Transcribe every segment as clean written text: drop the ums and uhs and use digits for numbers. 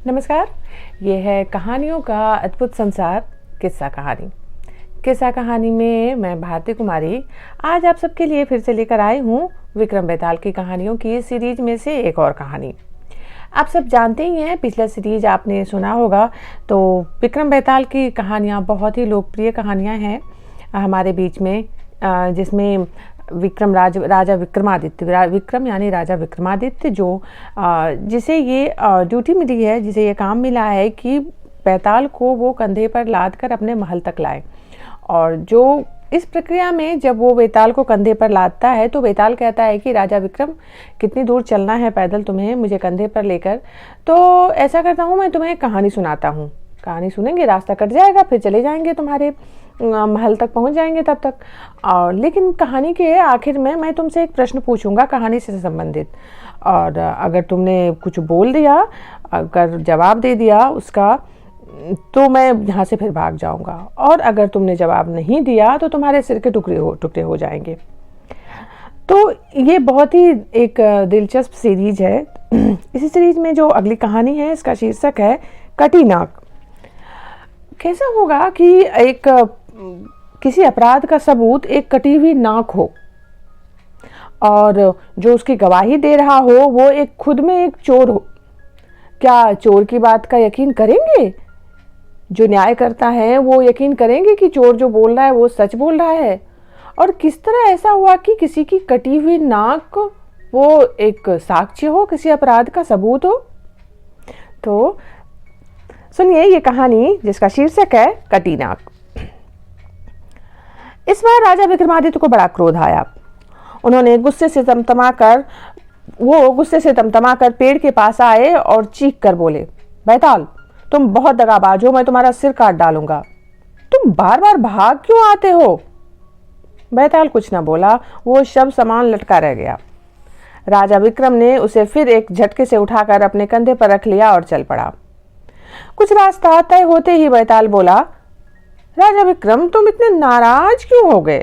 नमस्कार। ये है कहानियों का अद्भुत संसार किस्सा कहानी। किस्सा कहानी में मैं भारती कुमारी आज आप सबके लिए फिर से लेकर आई हूँ विक्रम बेताल की कहानियों की सीरीज में से एक और कहानी। आप सब जानते ही हैं, पिछला सीरीज आपने सुना होगा। तो विक्रम बेताल की कहानियाँ बहुत ही लोकप्रिय कहानियाँ हैं हमारे बीच में, जिसमें राजा विक्रमादित्य, विक्रम यानी राजा विक्रमादित्य, जिसे ये ड्यूटी मिली है, जिसे ये काम मिला है कि बेताल को वो कंधे पर लाद कर अपने महल तक लाए। और जो इस प्रक्रिया में जब वो बेताल को कंधे पर लादता है तो बेताल कहता है कि राजा विक्रम, कितनी दूर चलना है पैदल तुम्हें मुझे कंधे पर लेकर? तो ऐसा करता हूँ, मैं तुम्हें कहानी सुनाता हूँ। कहानी सुनेंगे, रास्ता कट जाएगा, फिर चले जाएंगे, तुम्हारे महल तक पहुंच जाएंगे तब तक। और लेकिन कहानी के आखिर में मैं तुमसे एक प्रश्न पूछूंगा कहानी से संबंधित, और अगर तुमने कुछ बोल दिया, अगर जवाब दे दिया उसका, तो मैं यहाँ से फिर भाग जाऊंगा। और अगर तुमने जवाब नहीं दिया तो तुम्हारे सिर के टुकड़े हो जाएंगे। तो ये बहुत ही एक दिलचस्प सीरीज है। इसी सीरीज में जो अगली कहानी है, इसका शीर्षक है कटी नाक। कैसा होगा कि किसी अपराध का सबूत एक कटी हुई नाक हो, और जो उसकी गवाही दे रहा हो वो खुद में एक चोर हो। क्या चोर की बात का यकीन करेंगे? जो न्याय करता है वो यकीन करेंगे कि चोर जो बोल रहा है वो सच बोल रहा है? और किस तरह ऐसा हुआ कि किसी की कटी हुई नाक वो एक साक्ष्य हो, किसी अपराध का सबूत हो? तो सुनिए ये कहानी, जिसका शीर्षक है कटी नाक। इस बार राजा विक्रमादित्य को बड़ा क्रोध आया। उन्होंने गुस्से से तमतमा कर पेड़ के पास आए और चीख कर बोले, बेताल, तुम बहुत दगाबाज हो, मैं तुम्हारा सिर काट डालूंगा। तुम बार बार भाग क्यों आते हो? बेताल कुछ न बोला, वो शव समान लटका रह गया। राजा विक्रम ने उसे फिर एक झटके से उठाकर अपने कंधे पर रख लिया और चल पड़ा। कुछ रास्ता तय होते ही बेताल बोला, राजा विक्रम, तुम इतने नाराज क्यों हो गए?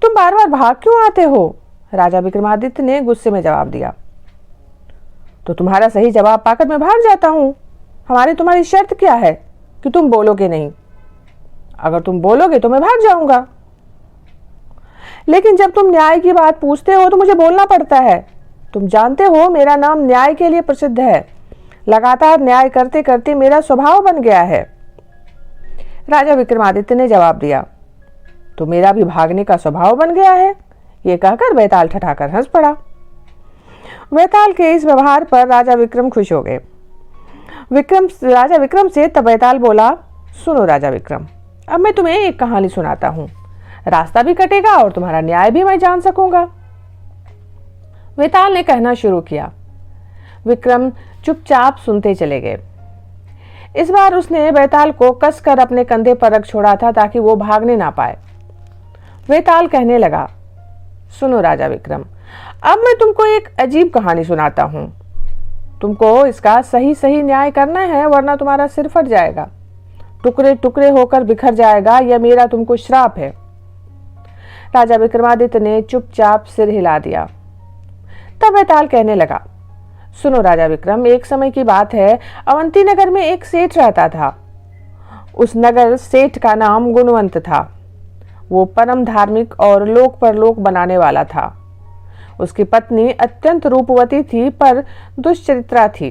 तुम बार बार भाग क्यों आते हो? राजा विक्रमादित्य ने गुस्से में जवाब दिया। तो तुम्हारा सही जवाब पाकर मैं भाग जाता हूं। तुम्हारी शर्त क्या है कि तुम बोलोगे नहीं? अगर तुम बोलोगे तो मैं भाग जाऊंगा। लेकिन जब तुम न्याय की बात पूछते हो तो मुझे बोलना पड़ता है। तुम जानते हो मेरा नाम न्याय के लिए प्रसिद्ध है। लगातार न्याय करते करते मेरा स्वभाव बन गया है। राजा विक्रमादित्य ने जवाब दिया, तो मेरा भी भागने का स्वभाव बन गया है। ये कहकर बेताल ठठाकर हंस पड़ा। बेताल के इस व्यवहार पर राजा विक्रम खुश हो गए। राजा विक्रम से तब बेताल बोला, सुनो राजा विक्रम, अब मैं तुम्हें एक कहानी सुनाता हूँ। रास्ता भी कटेगा और तुम्हारा न्याय भी मैं जान सकूंगा। बेताल ने कहना शुरू किया। विक्रम चुपचाप सुनते चले गए। इस बार उसने बेताल को कसकर अपने कंधे पर रख छोड़ा था ताकि वो भागने ना पाए। बेताल कहने लगा, सुनो राजा विक्रम, अब मैं तुमको एक अजीब कहानी सुनाता हूं। तुमको इसका सही सही न्याय करना है, वरना तुम्हारा सिर फट जाएगा, टुकड़े टुकड़े होकर बिखर जाएगा। यह मेरा तुमको श्राप है। राजा विक्रमादित्य ने चुपचाप सिर हिला दिया। तब बेताल कहने लगा, सुनो राजा विक्रम, एक समय की बात है, अवंती नगर में एक सेठ रहता था। उस नगर सेठ का नाम गुणवंत था। वो परम धार्मिक और लोक परलोक बनाने वाला था। उसकी पत्नी अत्यंत रूपवती थी पर दुष्चरित्रा थी।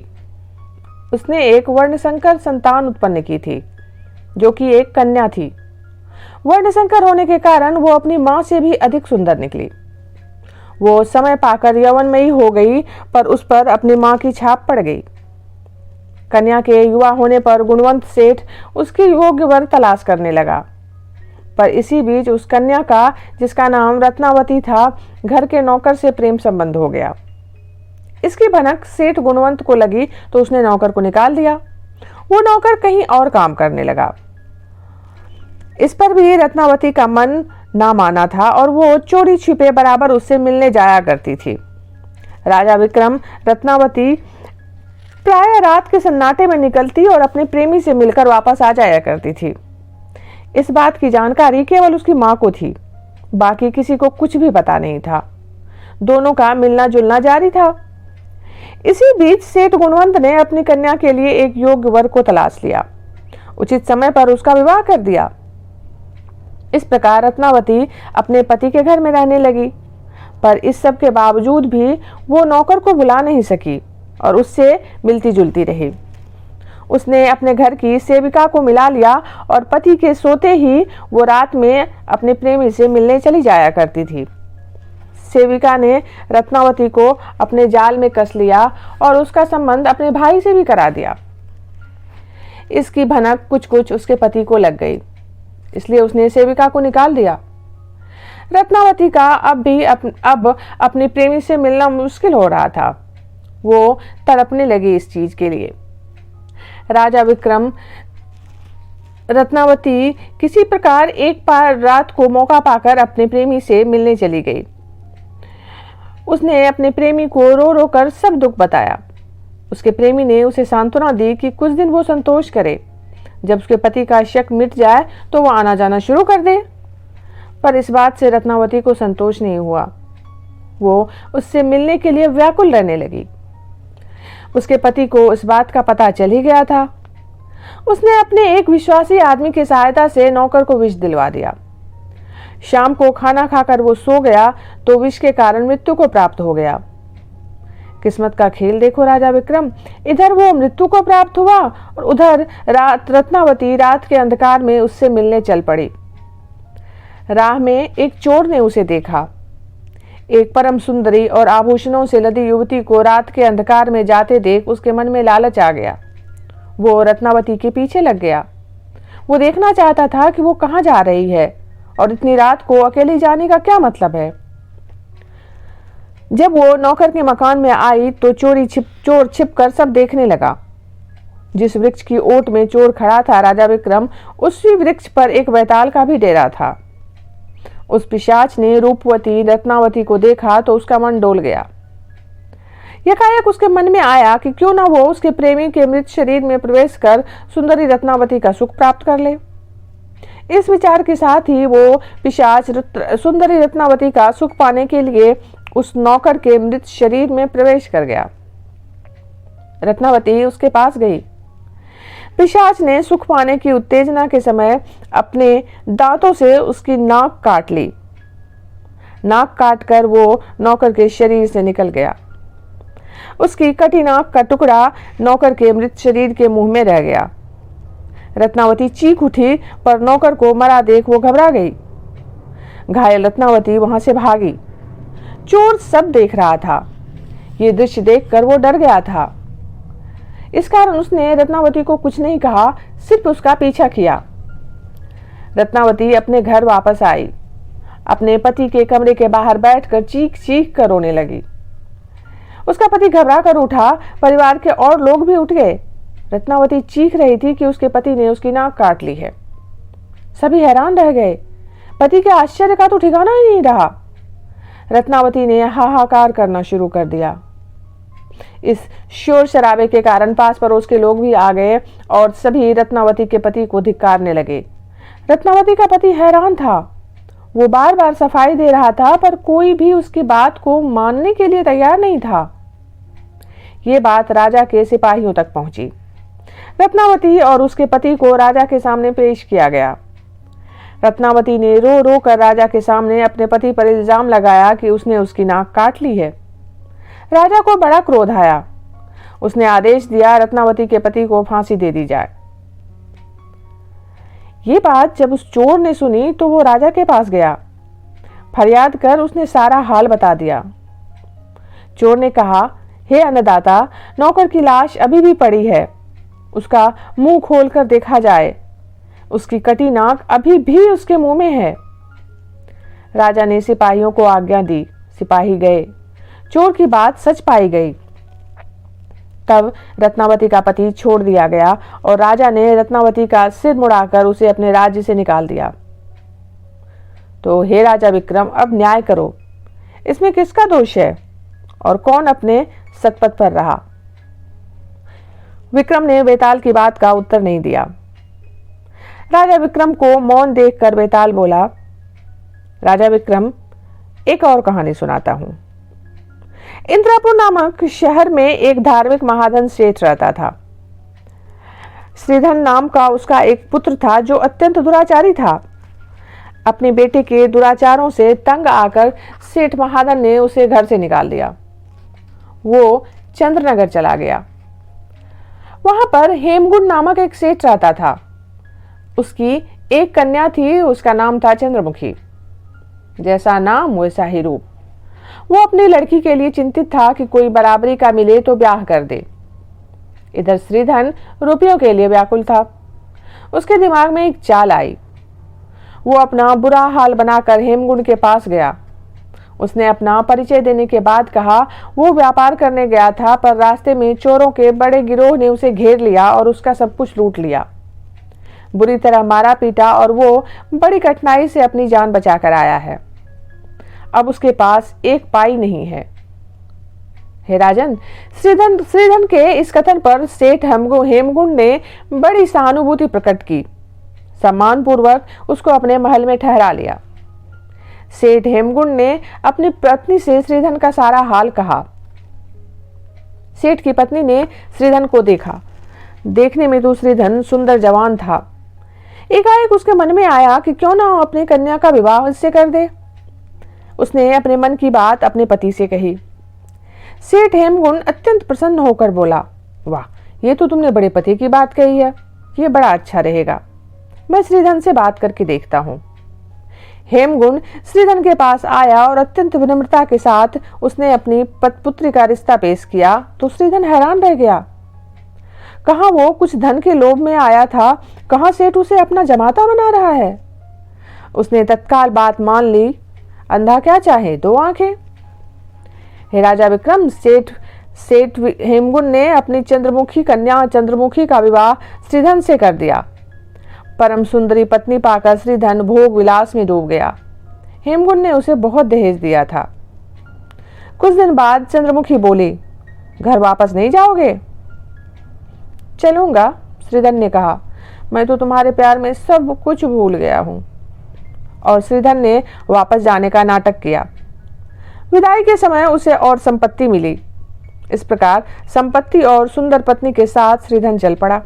उसने एक वर्णशंकर संतान उत्पन्न की थी, जो कि एक कन्या थी। वर्णशंकर होने के कारण वो अपनी मां से भी अधिक सुंदर निकली। वो समय पाकर यौवनमयी हो गई, पर उस पर अपनी मां की छाप पड़ गई। कन्या के युवा होने पर गुणवंत सेठ उसकी योग्य वर तलाश करने लगा, पर इसी बीच उस कन्या का, जिसका नाम रत्नावती था, घर के नौकर से प्रेम संबंध हो गया। इसकी भनक सेठ गुणवंत को लगी तो उसने नौकर को निकाल दिया। वो नौकर कहीं और काम करने लगा। इस पर भी रत्नावती का मन ना माना था और वो चोरी छिपे बराबर उससे मिलने जाया करती थी। राजा विक्रम रत्नावती प्राय रात के सन्नाटे में निकलती और अपने प्रेमी से मिलकर वापस आ जाया करती थी। इस बात की जानकारी केवल उसकी मां को थी, बाकी किसी को कुछ भी पता नहीं था। दोनों का मिलना जुलना जारी था। इसी बीच सेठ गुणवंत ने अपनी कन्या के लिए एक योग्य वर को तलाश लिया, उचित समय पर उसका विवाह कर दिया। इस प्रकार रत्नावती अपने पति के घर में रहने लगी, पर इस सब के बावजूद भी वो नौकर को बुला नहीं सकी और उससे मिलती जुलती रही। उसने अपने घर की सेविका को मिला लिया और पति के सोते ही वो रात में अपने प्रेमी से मिलने चली जाया करती थी। सेविका ने रत्नावती को अपने जाल में कस लिया और उसका संबंध अपने भाई से भी करा दिया। इसकी भनक कुछ कुछ उसके पति को लग गई, इसलिए उसने सेविका को निकाल दिया। रत्नावती का अब अपने प्रेमी से मिलना मुश्किल हो रहा था। वो तड़पने लगी इस चीज के लिए। राजा विक्रम रत्नावती किसी प्रकार एक बार रात को मौका पाकर अपने प्रेमी से मिलने चली गई। उसने अपने प्रेमी को रो रो कर सब दुख बताया। उसके प्रेमी ने उसे सांत्वना दी कि कुछ दिन वो संतोष करे, जब उसके पति का शक मिट जाए तो वो आना जाना शुरू कर दे। पर इस बात से रत्नावती को संतोष नहीं हुआ। वो उससे मिलने के लिए व्याकुल रहने लगी। उसके पति को इस बात का पता चल ही गया था। उसने अपने एक विश्वासी आदमी की सहायता से नौकर को विष दिलवा दिया। शाम को खाना खाकर वो सो गया तो विष के कारण मृत्यु को प्राप्त हो गया। किस्मत का खेल देखो राजा विक्रम, इधर वो मृत्यु को प्राप्त हुआ और उधर रत्नावती रात के अंधकार में उससे मिलने चल पड़ी। राह में एक चोर ने उसे देखा। एक परम सुंदरी और आभूषणों से लदी युवती को रात के अंधकार में जाते देख उसके मन में लालच आ गया। वो रत्नावती के पीछे लग गया। वो देखना चाहता था कि वो कहाँ जा रही है और इतनी रात को अकेली जाने का क्या मतलब है। जब वो नौकर के मकान में आई तो चोर छिप कर सब देखने लगा। जिस वृक्ष की ओट में चोर खड़ा था राजा विक्रम, उसी वृक्ष पर एक बैताल का भी डेरा था। उस पिशाच ने रूपवती रत्नावती को देखा तो उसका मन डोल गया। एकाएक उसके मन में आया कि क्यों ना वो उसके प्रेमी के मृत शरीर में प्रवेश कर सुंदरी रत्नावती का सुख प्राप्त कर ले। इस विचार के साथ ही वो पिशाच सुंदरी रत्नावती का सुख पाने के लिए उस नौकर के मृत शरीर में प्रवेश कर गया। रत्नावती उसके पास गई। पिशाच ने सुख पाने की उत्तेजना के समय अपने दांतों से उसकी नाक काट ली। नाक काटकर वो नौकर के शरीर से निकल गया। उसकी कटी नाक का टुकड़ा नौकर के मृत शरीर के मुंह में रह गया। रत्नावती चीख उठी, पर नौकर को मरा देख वो घबरा गई। घायल रत्नावती वहां से भागी। चोर सब देख रहा था। ये दृश्य देखकर वो डर गया था। इस कारण उसने रत्नावती को कुछ नहीं कहा, सिर्फ उसका पीछा किया। रत्नावती अपने घर वापस आई। अपने पति के कमरे के बाहर बैठकर चीख चीख कर रोने लगी। उसका पति घबरा कर उठा। परिवार के और लोग भी उठ गए। रत्नावती चीख रही थी कि उसके पति ने उसकी नाक काट ली है। सभी हैरान रह गए। पति के आश्चर्य का तो ठिकाना ही नहीं रहा। रत्नावती ने हाहाकार करना शुरू कर दिया। इस शोर शराबे के कारण पास पड़ोस के लोग भी आ गए और सभी रत्नावती के पति को धिक्कारने लगे। रत्नावती का पति हैरान था। वो बार बार सफाई दे रहा था, पर कोई भी उसकी बात को मानने के लिए तैयार नहीं था। ये बात राजा के सिपाहियों तक पहुंची। रत्नावती और उसके पति को राजा के सामने पेश किया गया। रत्नावती ने रो रो कर राजा के सामने अपने पति पर इल्जाम लगाया कि उसने उसकी नाक काट ली है। राजा को बड़ा क्रोध आया। उसने आदेश दिया रत्नावती के पति को फांसी दे दी जाए। ये बात जब उस चोर ने सुनी तो वो राजा के पास गया। फरियाद कर उसने सारा हाल बता दिया। चोर ने कहा, हे अन्नदाता, नौकर की लाश अभी भी पड़ी है। उसका मुंह खोलकर देखा जाए। उसकी कटी नाक अभी भी उसके मुंह में है। राजा ने सिपाहियों को आज्ञा दी। सिपाही गए। चोर की बात सच पाई गई। तब रत्नावती का पति छोड़ दिया गया और राजा ने रत्नावती का सिर मुड़ाकर उसे अपने राज्य से निकाल दिया। तो हे राजा विक्रम, अब न्याय करो। इसमें किसका दोष है और कौन अपने सतपथ पर रहा? विक्रम ने बेताल की बात का उत्तर नहीं दिया। राजा विक्रम को मौन देखकर बेताल बोला, राजा विक्रम, एक और कहानी सुनाता हूं। इंद्रापुर नामक शहर में एक धार्मिक महाधन सेठ रहता था। श्रीधन नाम का उसका एक पुत्र था जो अत्यंत दुराचारी था। अपने बेटे के दुराचारों से तंग आकर सेठ महाधन ने उसे घर से निकाल दिया। वो चंद्रनगर चला गया। वहां पर हेमगुण नामक एक सेठ रहता था। उसकी एक कन्या थी, उसका नाम था चंद्रमुखी। जैसा नाम वैसा ही रूप। वो अपनी लड़की के लिए चिंतित था कि कोई बराबरी का मिले तो ब्याह कर दे। इधर श्रीधन रुपयों के लिए व्याकुल था। उसके दिमाग में एक चाल आई। वो अपना बुरा हाल बनाकर हेमगुण के पास गया। उसने अपना परिचय देने के बाद कहा वो व्यापार करने गया था, पर रास्ते में चोरों के बड़े गिरोह ने उसे घेर लिया और उसका सब कुछ लूट लिया। बुरी तरह मारा पीटा और वो बड़ी कठिनाई से अपनी जान बचाकर आया है। अब उसके पास एक पाई नहीं है। हे राजन, श्रीधन के इस कथन पर सेठ हेमगुण ने बड़ी सहानुभूति प्रकट की। सम्मानपूर्वक उसको अपने महल में ठहरा लिया। सेठ हेमगुण ने अपनी पत्नी से श्रीधन का सारा हाल कहा। सेठ की पत्नी ने श्रीधन को देखा। देखने में तो श्रीधन सुंदर जवान था। एकाएक उसके मन में आया कि क्यों ना अपनी कन्या का विवाह इससे कर दे। उसने अपने मन की बात अपने पति से कही। सेठ हेमगुण अत्यंत प्रसन्न होकर बोला, वाह, ये तो तुमने बड़े पति की बात कही है। ये बड़ा अच्छा रहेगा। मैं श्रीधन से बात करके देखता हूँ। हेमगुण श्रीधन के पास आया और अत्यंत विनम्रता के साथ उसने अपनी पुत्री का रिश्ता पेश किया तो श्रीधन हैरान रह गया। कहाँ वो कुछ धन के लोभ में आया था, कहाँ सेठ उसे अपना जमाता बना रहा है। उसने तत्काल बात मान ली। अंधा क्या चाहे, दो आंखें। हे राजा विक्रम, सेठ हेमगुण ने अपनी चंद्रमुखी कन्या चंद्रमुखी का विवाह श्रीधन से कर दिया। परम सुंदरी पत्नी पाकर श्रीधन भोग विलास में डूब गया। हेमगुण ने उसे बहुत दहेज दिया था। कुछ दिन बाद चंद्रमुखी बोली, घर वापस नहीं जाओगे? चलूंगा, श्रीधन ने कहा। मैं तो तुम्हारे प्यार में सब कुछ भूल गया हूं। और श्रीधन ने वापस जाने का नाटक किया। विदाई के समय उसे और संपत्ति मिली। इस प्रकार संपत्ति और सुंदर पत्नी के साथ श्रीधन चल पड़ा।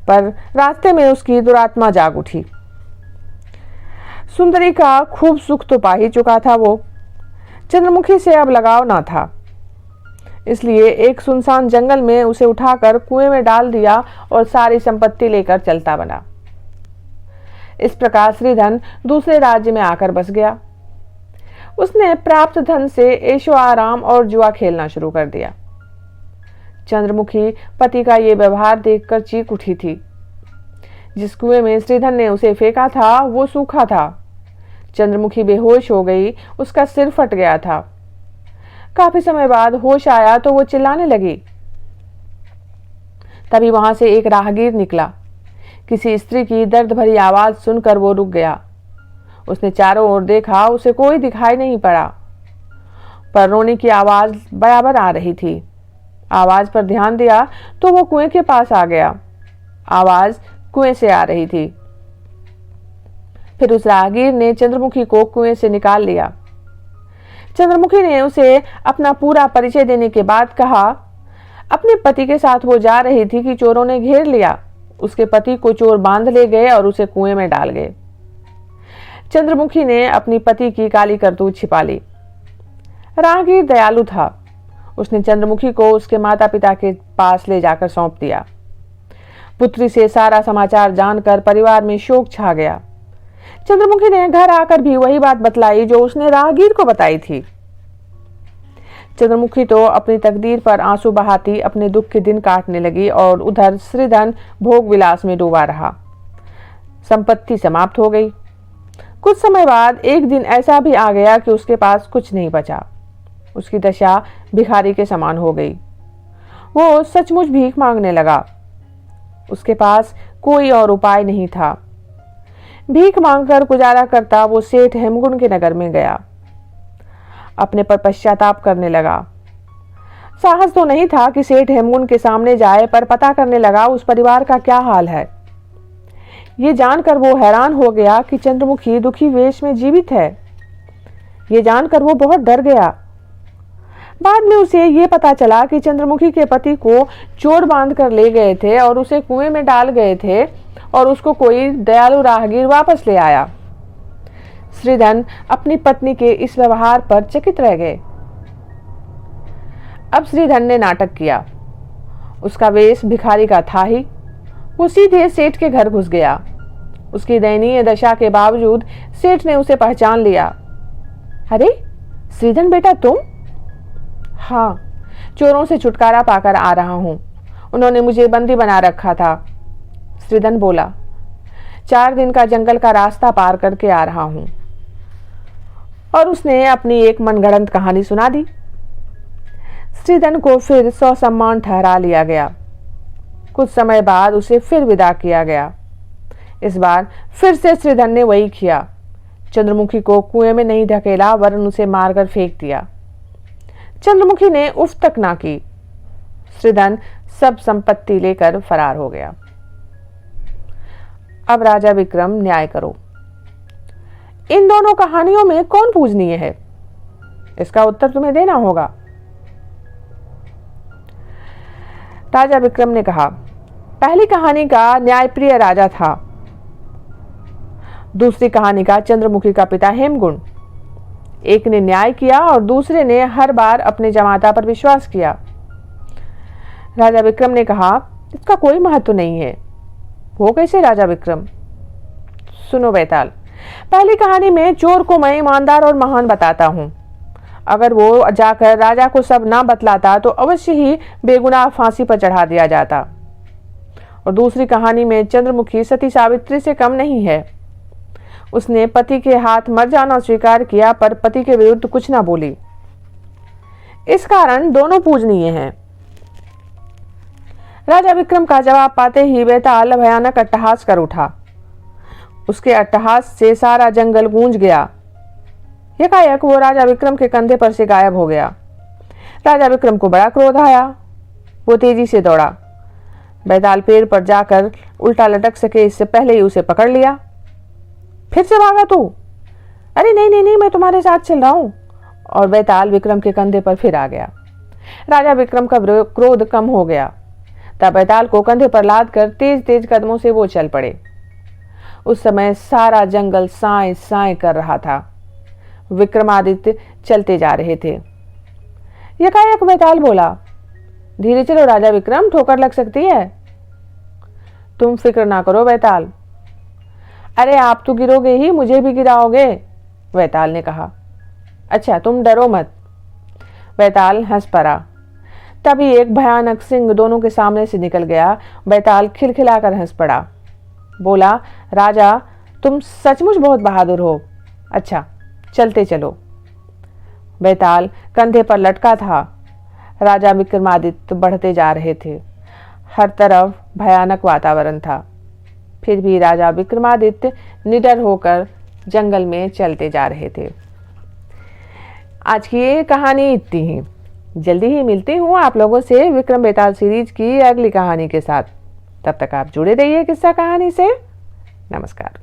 पर रास्ते में उसकी दुरात्मा जाग उठी। सुंदरी का खूब सुख तो पा ही चुका था वो। चंद्रमुखी से अब लगाव ना था। इसलिए एक सुनसान जंगल में उसे उठाकर कुएं में डाल दिया और सारी संपत्ति लेकर चलता बना। इस प्रकार श्रीधन दूसरे राज्य में आकर बस गया। उसने प्राप्त धन से ऐशो आराम और जुआ खेलना शुरू कर दिया। चंद्रमुखी पति का ये व्यवहार देखकर चीख उठी थी। जिस कुएं में श्रीधन ने उसे फेंका था वो सूखा था। चंद्रमुखी बेहोश हो गई। उसका सिर फट गया था। काफी समय बाद होश आया तो वो चिल्लाने लगी। तभी वहां से एक राहगीर निकला। किसी स्त्री की दर्द भरी आवाज सुनकर वो रुक गया। उसने चारों ओर देखा, उसे कोई दिखाई नहीं पड़ा, पर रोने की आवाज बराबर आ रही थी। आवाज पर ध्यान दिया तो वो कुएं के पास आ गया। आवाज कुएं से आ रही थी। फिर उस राहगीर ने चंद्रमुखी को कुएं से निकाल लिया। चंद्रमुखी ने उसे अपना पूरा परिचय देने के बाद कहा, अपने पति के साथ वो जा रही थी कि चोरों ने घेर लिया। उसके पति को चोर बांध ले गए और उसे कुएं में डाल गए। चंद्रमुखी ने अपनी पति की काली करतूत छिपा ली। राहगीर दयालु था। उसने चंद्रमुखी को उसके माता पिता के पास ले जाकर सौंप दिया। पुत्री से सारा समाचार जानकर परिवार में शोक छा गया। चंद्रमुखी ने घर आकर भी वही बात बतलाई जो उसने राहगीर को बताई थी। चंद्रमुखी तो अपनी तकदीर पर आंसू बहाती अपने दुख के दिन काटने लगी और उधर श्रीधन भोग विलास में डूबा रहा। संपत्ति समाप्त हो गई। कुछ समय बाद एक दिन ऐसा भी आ गया कि उसके पास कुछ नहीं बचा। उसकी दशा भिखारी के समान हो गई। वो सचमुच भीख मांगने लगा। उसके पास कोई और उपाय नहीं था। भीख मांगकर गुजारा करता वो सेठ हेमगुण के नगर में गया। अपने पर पश्चाताप करने लगा। साहस तो नहीं था कि सेठ हेमगुण के सामने जाए, पर पता करने लगा उस परिवार का क्या हाल है। ये जानकर वो हैरान हो गया कि चंद्रमुखी दुखी वेश में जीवित है। ये जानकर वो बहुत डर गया। बाद में उसे ये पता चला कि चंद्रमुखी के पति को चोर बांध कर ले गए थे और उसे कुएं में डाल गए थे और उसको कोई दयालु राहगीर वापस ले आया। श्रीधन अपनी पत्नी के इस व्यवहार पर चकित रह गए। अब श्रीधन ने नाटक किया। उसका वेश भिखारी का था ही। वो सीधे सेठ के घर घुस गया। उसकी दयनीय दशा के बावजूद सेठ ने उसे पहचान लिया। अरे श्रीधन बेटा तुम? हाँ, चोरों से छुटकारा पाकर आ रहा हूं। उन्होंने मुझे बंदी बना रखा था, श्रीधन बोला। 4 दिन का जंगल का रास्ता पार करके आ रहा हूं। और उसने अपनी एक मनगढ़ंत कहानी सुना दी। श्रीधन को फिर ससम्मान ठहरा लिया गया। कुछ समय बाद उसे फिर विदा किया गया। इस बार फिर से श्रीधन ने वही किया। चंद्रमुखी को कुएं में नहीं धकेला वरन उसे मारकर फेंक दिया। चंद्रमुखी ने उफ तक ना की। श्रीधन सब संपत्ति लेकर फरार हो गया। अब राजा विक्रम न्याय करो। इन दोनों कहानियों में कौन पूजनीय है? इसका उत्तर तुम्हें देना होगा। राजा विक्रम ने कहा, पहली कहानी का न्यायप्रिय राजा था। दूसरी कहानी का चंद्रमुखी का पिता हेमगुण। एक ने न्याय किया और दूसरे ने हर बार अपने जमाता पर विश्वास किया। राजा विक्रम ने कहा, इसका कोई महत्व नहीं है। वो कैसे राजा विक्रम? सुनो बैताल, पहली कहानी में चोर को मैं ईमानदार और महान बताता हूं। अगर वो जाकर राजा को सब ना बतलाता तो अवश्य ही बेगुनाह फांसी पर चढ़ा दिया जाता। और दूसरी कहानी में चंद्रमुखी सती सावित्री से कम नहीं है। उसने पति के हाथ मर जाना स्वीकार किया पर पति के विरुद्ध कुछ ना बोली। इस कारण दोनों पूजनीय हैं। राजा विक्रम का जवाब पाते ही बैताल भयानक अट्टहास कर उठा। उसके अट्टहास से सारा जंगल गूंज गया। एकाएक वो राजा विक्रम के कंधे पर से गायब हो गया। राजा विक्रम को बड़ा क्रोध आया। वो तेजी से दौड़ा। बैताल पेड़ पर जाकर उल्टा लटक सके इससे पहले ही उसे पकड़ लिया। फिर से भागा तू? अरे नहीं नहीं नहीं, मैं तुम्हारे साथ चल रहा हूं। और बैताल विक्रम के कंधे पर फिर आ गया। राजा विक्रम का क्रोध कम हो गया। तब बैताल को कंधे पर लाद कर तेज तेज कदमों से वो चल पड़े। उस समय सारा जंगल साए साए कर रहा था। विक्रमादित्य चलते जा रहे थे। एकाएक बैताल बोला, धीरे चलो राजा विक्रम, ठोकर लग सकती है। तुम फिक्र ना करो बैताल। अरे आप तो गिरोगे ही, मुझे भी गिराओगे, बैताल ने कहा। अच्छा तुम डरो मत। बैताल हंस पड़ा। तभी एक भयानक सिंह दोनों के सामने से निकल गया। बैताल खिलखिलाकर हंस पड़ा। बोला, राजा तुम सचमुच बहुत बहादुर हो। अच्छा चलते चलो। बैताल कंधे पर लटका था। राजा विक्रमादित्य बढ़ते जा रहे थे। हर तरफ भयानक वातावरण था। फिर भी राजा विक्रमादित्य निडर होकर जंगल में चलते जा रहे थे। आज की ये कहानी इतनी ही। जल्दी ही मिलती हूँ आप लोगों से विक्रम बेताल सीरीज की अगली कहानी के साथ। तब तक आप जुड़े रहिए किस्सा कहानी से। नमस्कार।